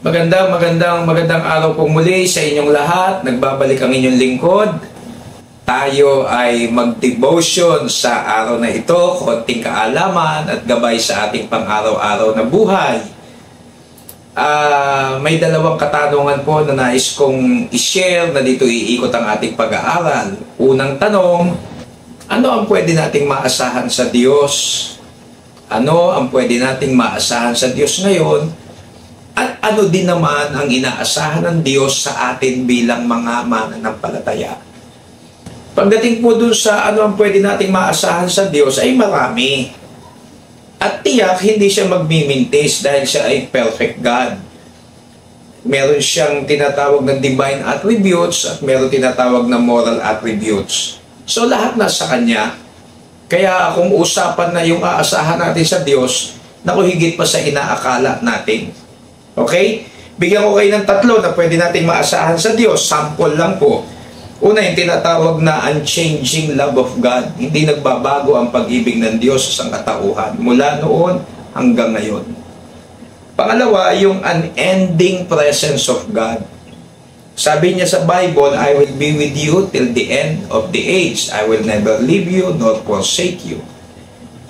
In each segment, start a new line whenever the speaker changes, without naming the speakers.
Magandang araw po muli sa inyong lahat. Nagbabalik ang inyong lingkod. Tayo ay mag-devotion sa araw na ito, konting kaalaman at gabay sa ating pang-araw-araw na buhay. May dalawang katanungan po na nais kong i-share na dito iikot ang ating pag-aaral. Unang tanong, ano ang pwede nating maasahan sa Diyos? Ano ang pwede nating maasahan sa Diyos ngayon? At ano din naman ang inaasahan ng Diyos sa atin bilang mga mananampalataya? Pagdating po dun sa ano ang pwede nating maasahan sa Diyos ay marami. At tiyak, hindi siya magmimintis dahil siya ay perfect God. Meron siyang tinatawag na divine attributes at meron tinatawag na moral attributes. So lahat nasa Kanya. Kaya kung usapan na yung aasahan natin sa Diyos, naku, higit pa sa inaakala natin. Okay? Bigyan ko kayo ng tatlo na pwede nating maasahan sa Diyos. Sample lang po. Una, yung tinatawag na unchanging love of God. Hindi nagbabago ang pag-ibig ng Diyos sa sangkatauhan mula noon hanggang ngayon. Pangalawa, yung unending presence of God. Sabi niya sa Bible, I will be with you till the end of the age. I will never leave you nor forsake you.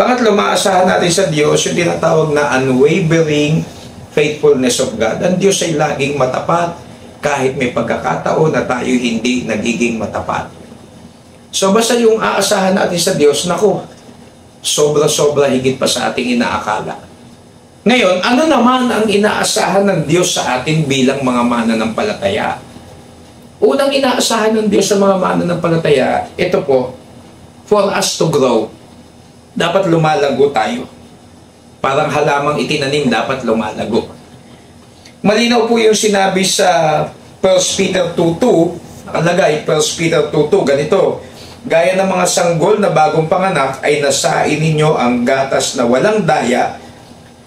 Pangatlo, maasahan natin sa Diyos yung tinatawag na unwavering faithfulness of God. Ang Diyos ay laging matapat kahit may pagkakataon na tayo hindi nagiging matapat. So basta yung aasahan natin sa Diyos, naku, sobra-sobra higit pa sa ating inaakala. Ngayon, ano naman ang inaasahan ng Diyos sa atin bilang mga mananampalataya? Unang inaasahan ng Diyos sa mga mananampalataya, ito po, for us to grow, dapat lumalago tayo. Parang halamang itinanim, dapat lumalago. Malinaw po yung sinabi sa 1 Peter 2:2, nakalagay, 1 Peter 2:2, ganito, gaya ng mga sanggol na bagong panganak, ay nasain ninyo ang gatas na walang daya,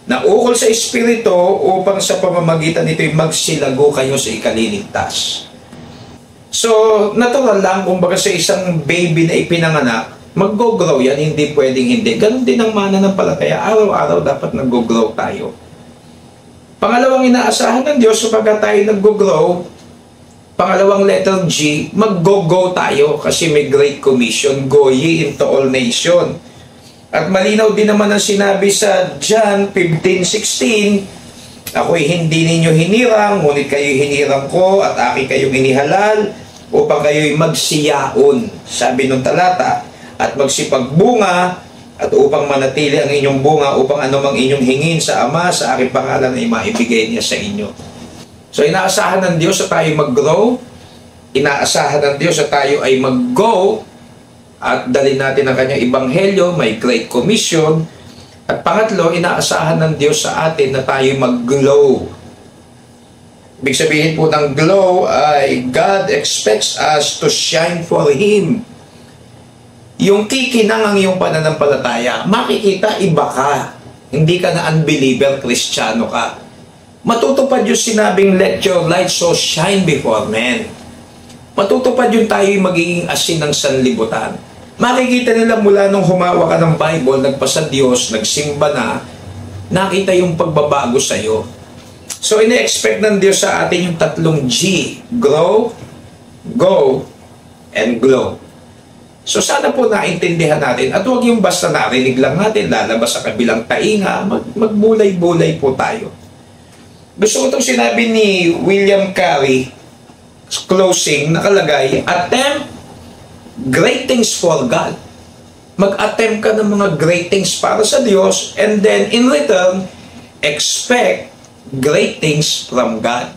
na ukol sa Espiritu, upang sa pamamagitan nito'y magsilago kayo sa ikaliligtas. So, natural lang, kumbaga sa isang baby na ipinanganak, mag-go-grow yan, hindi pwedeng hindi. Ganon din ang mananampalataya. Araw-araw dapat nag-go-grow tayo. Pangalawang inaasahan ng Diyos kapag tayo nag-go-grow, pangalawang letter G, mag-go-go tayo kasi may Great Commission, go ye into all nation. At malinaw din naman ang sinabi sa John 15:16, ako'y hindi ninyo hinirang, ngunit kayo'y hinirang ko at aking kayong inihalal upang kayo'y magsiyaon. Sabi nung talata, at magsipagbunga, at upang manatili ang inyong bunga, upang anumang inyong hingin sa Ama, sa aking pangalan ay maibigay niya sa inyo. So, inaasahan ng Diyos na tayo mag-grow, inaasahan ng Diyos na tayo ay mag-go, at dalhin natin ang kanyang ebanghelyo, may Great Commission, at pangatlo, inaasahan ng Diyos sa atin na tayo mag-glow. Ibig sabihin po ng glow ay God expects us to shine for Him. Yung kikinang ang iyong pananampalataya, makikita iba ka. Hindi ka na unbeliever, Kristiyano ka. Matutupad yung sinabing, let your light so shine before men. Matutupad yung tayo'y magiging asin ng sanlibutan. Makikita nila mula nung humawa ka ng Bible, nagpasa Diyos, nagsimba na, nakita yung pagbabago sa'yo. So, ina-expect ng Diyos sa atin yung tatlong G, grow, go, and glow. So sana po naintindihan natin at huwag yung basta narinig lang natin, lalabas sa kabilang tainga, magbulay-bulay po tayo. Gusto ko itong sinabi ni William Carey, closing, nakalagay, attempt great things for God. Mag-attempt ka ng mga great things para sa Diyos and then in return, expect great things from God.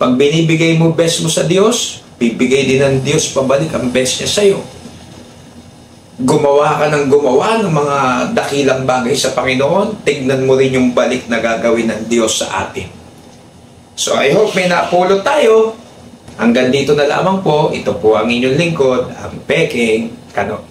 Pag binibigay mo best mo sa Diyos, bibigay din ng Diyos pabalik ang best niya sa'yo. Gumawa ka ng gumawa ng mga dakilang bagay sa Panginoon, tignan mo rin yung balik na gagawin ng Diyos sa atin. So I hope may napulot tayo. Hanggang dito na lamang po. Ito po ang inyong lingkod, ang Peking Kano.